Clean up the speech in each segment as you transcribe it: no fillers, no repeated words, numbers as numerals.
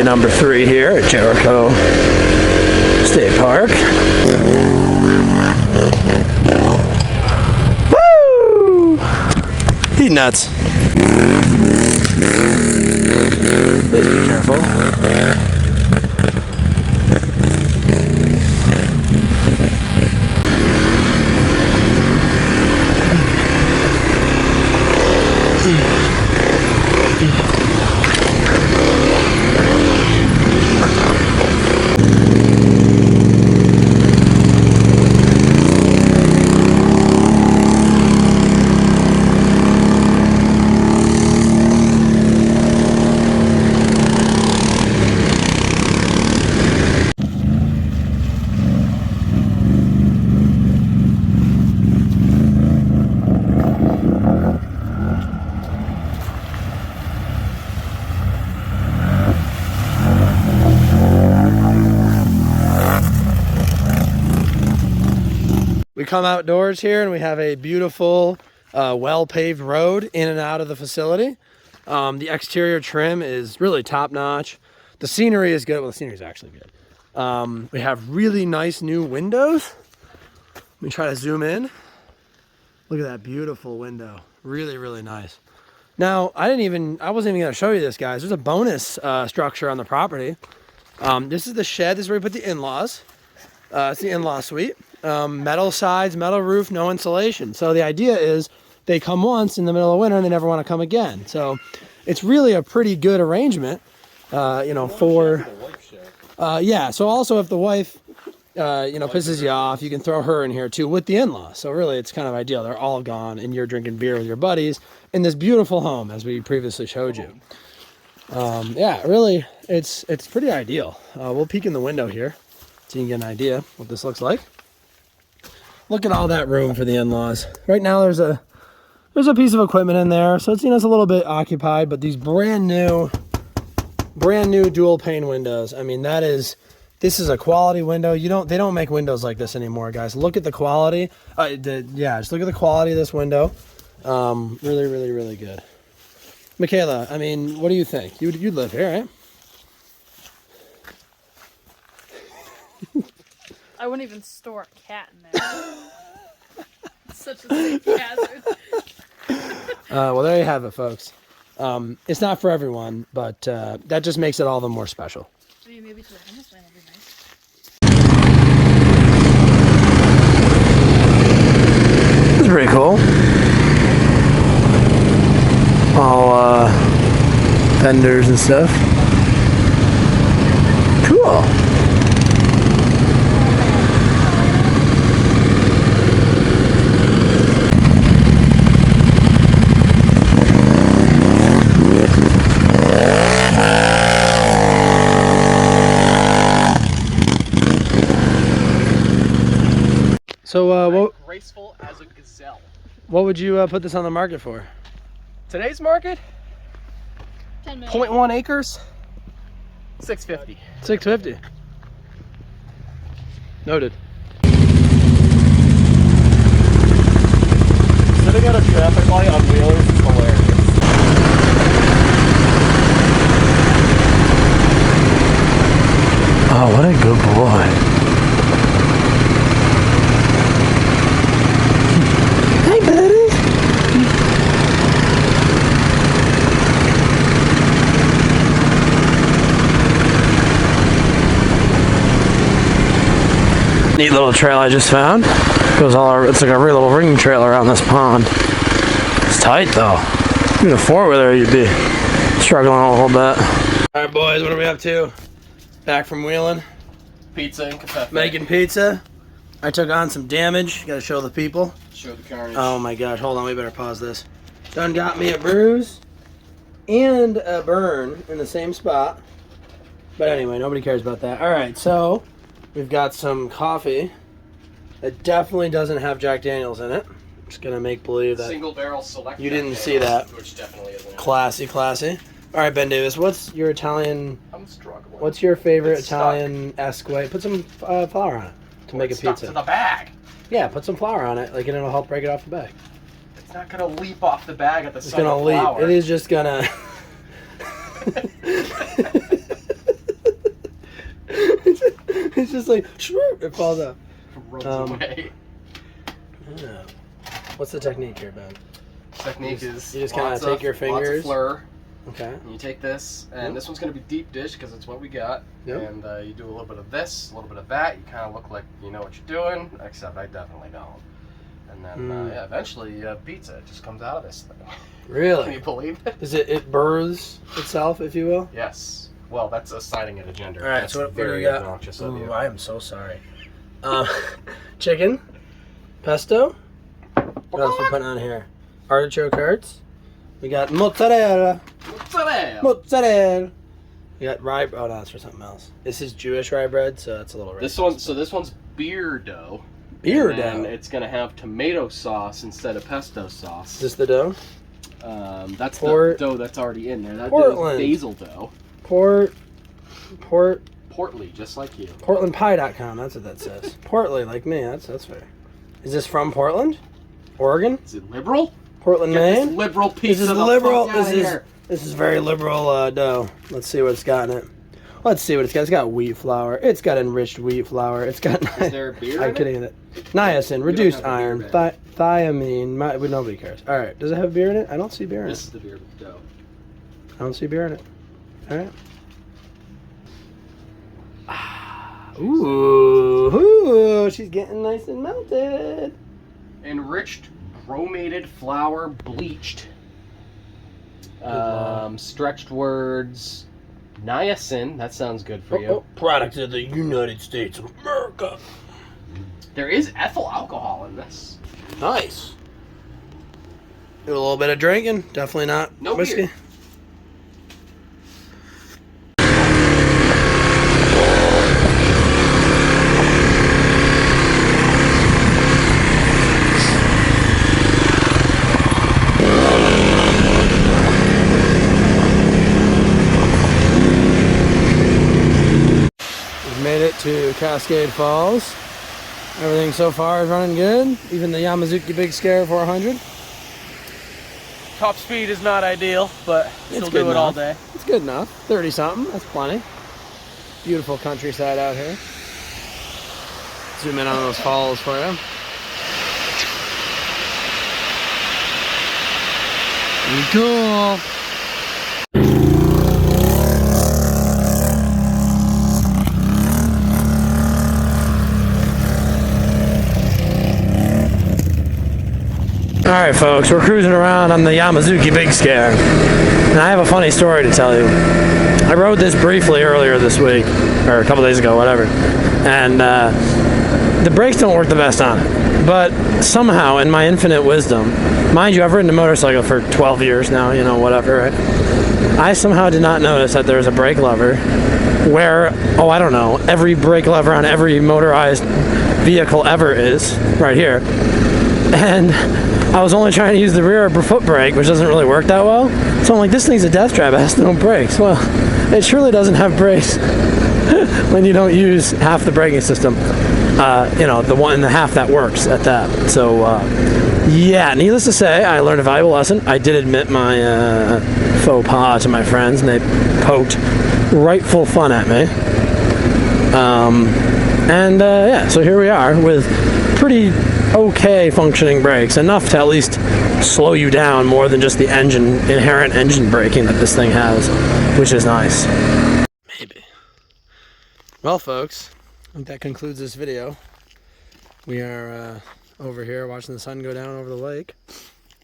Number 3 here at Jericho State Park. Woo! He's nuts. Please be careful. We come outdoors here and we have a beautiful, well-paved road in and out of the facility. The exterior trim is really top-notch. The scenery is good. Well, the scenery is actually good. We have really nice new windows. Let me try to zoom in. Look at that beautiful window. Really, really nice. Now, I wasn't even going to show you this, guys. There's a bonus structure on the property. This is the shed. This is where we put the in-laws. It's the in-law suite. Metal sides, metal roof, no insulation. So the idea is they come once in the middle of winter and they never want to come again. So it's really a pretty good arrangement, you know, for, yeah. So also if the wife, you know, pisses you off, you can throw her in here too with the in-laws. So really it's kind of ideal. They're all gone and you're drinking beer with your buddies in this beautiful home as we previously showed you. Yeah, really it's pretty ideal. We'll peek in the window here so you can get an idea what this looks like. Look at all that room for the in-laws. Right now there's a piece of equipment in there, so it's, you know, it's a little bit occupied, but these brand new dual pane windows. I mean, this is a quality window. They don't make windows like this anymore, guys. Look at the quality. Just look at the quality of this window. Really, really, really good. Michaela, I mean, what do you think? You'd live here, right? I wouldn't even store a cat in there. It's such a safe hazard. Well, there you have it, folks. It's not for everyone, but that just makes it all the more special. Maybe to the homeless land would be nice. It's pretty cool. All vendors and stuff. Cool. So, graceful as a gazelle. What would you put this on the market for? Today's market? 10 minutes. 0.1 acres. $650. $650. Noted. Sitting at a traffic light on wheelers is hilarious. Oh, what a good boy. Hey, buddy. Neat little trail I just found. It's like a real little ring trail around this pond. It's tight though. Even a four-wheeler you'd be struggling a little bit. All right, boys, what are we up to? Back from wheeling. Pizza and cafe. Making pizza. I took on some damage. Gotta show the people. Show the carnage. Oh my gosh, hold on, we better pause this. Done got me a bruise and a burn in the same spot. But anyway, nobody cares about that. All right, so we've got some coffee that definitely doesn't have Jack Daniels in it. I'm just gonna make believe that Single barrel select. you didn't see that. Which definitely isn't. Classy, classy. All right, Ben Davis, what's your Italian? I'm struggling. What's your favorite It's Italian-esque way? Put some flour on it to make a Stuck pizza. to the bag. Yeah, put some flour on it, like, and it'll help break it off the bag. It's not gonna leap off the bag at the It's sight gonna of leap. flour. It is just gonna. It's just like, shroop, it falls out. Rolls away. Yeah. What's the technique here, Ben? Technique is you just kind of take your fingers. Lots of fleur. Okay. And you take this, and this one's going to be deep dish because it's what we got. Yep. And you do a little bit of this, a little bit of that. You kind of look like you know what you're doing, except I definitely don't. And then, yeah, eventually pizza just comes out of this thing. Really? Can you believe it? Is it births itself, if you will? Yes. Well, that's assigning it a gender. All right, That's so what do very you got? obnoxious of you. Ooh, I am so sorry. Chicken, pesto. What else we putting on here? Artichoke hearts. We got mozzarella. Mozzarella. We got rye. Oh no, that's for something else. This is Jewish rye bread, so it's a little. This one. So this one's beer dough. Beer and dough. It's gonna have tomato sauce instead of pesto sauce. Is this the dough? That's the dough that's already in there. That Portland. is basil dough. Portly, just like you. PortlandPie.com. That's what that says. Portly, like me. That's fair. Is this from Portland, Oregon? Is it liberal? Portland, Get Maine. this liberal pizza. This is the liberal. fuck outta here. This is very liberal dough. Let's see what it's got in it. Let's see what it's got. It's got wheat flour. It's got enriched wheat flour. It's got. Is there beer I'm in kidding it. Niacin, reduced iron, thiamine. Nobody cares. All right. Does it have beer in it? I don't see beer in This it. is the beer dough. I don't see beer in it. All right. Ooh, she's getting nice and melted. Enriched bromated flour, bleached. Stretched words. Niacin. That sounds good for you. Product of the United States of America. There is ethyl alcohol in this. Nice. Do a little bit of drinking. Definitely not No whiskey. beer. We've made it to Cascade Falls. Everything so far is running good. Even the Yamazuki Big Scare 400. Top speed is not ideal, but It's good enough. It's good enough. 30 something. That's plenty. Beautiful countryside out here. Zoom in on those falls for you. Cool. All right, folks, we're cruising around on the Yamazuki Big Scare, and I have a funny story to tell you. I rode this briefly earlier this week, or a couple days ago, whatever, and the brakes don't work the best on it. But somehow, in my infinite wisdom, mind you, I've ridden a motorcycle for 12 years now, you know, whatever, right? I somehow did not notice that there's a brake lever where, oh, I don't know, every brake lever on every motorized vehicle ever is, right here. And I was only trying to use the rear foot brake, which doesn't really work that well. So I'm like, this thing's a death trap, it has no brakes. Well, it surely doesn't have brakes when you don't use half the braking system. You know, the one and the half that works at that. So, yeah, needless to say, I learned a valuable lesson. I did admit my faux pas to my friends, and they poked rightful fun at me. Yeah, so here we are with pretty okay functioning brakes, enough to at least slow you down more than just the inherent engine braking that this thing has, which is nice. Maybe. Well, folks, I think that concludes this video. We are over here watching the sun go down over the lake.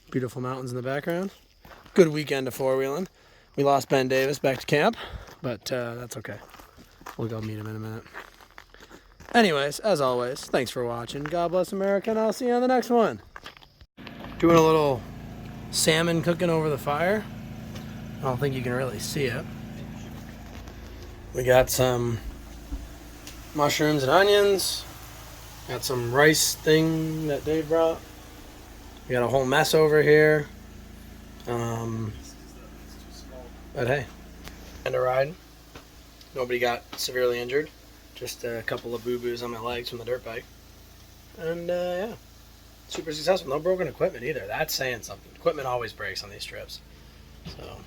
Beautiful mountains in the background. Good weekend of four-wheeling. We lost Ben Davis back to camp, but that's okay. We'll go meet him in a minute. Anyways, as always, thanks for watching. God bless America, and I'll see you on the next one. Doing a little salmon cooking over the fire. I don't think you can really see it. We got some mushrooms and onions. Got some rice thing that Dave brought. We got a whole mess over here. But hey, and a ride. Nobody got severely injured. Just a couple of boo-boos on my legs from the dirt bike. And yeah, super successful. No broken equipment either. That's saying something. Equipment always breaks on these trips. So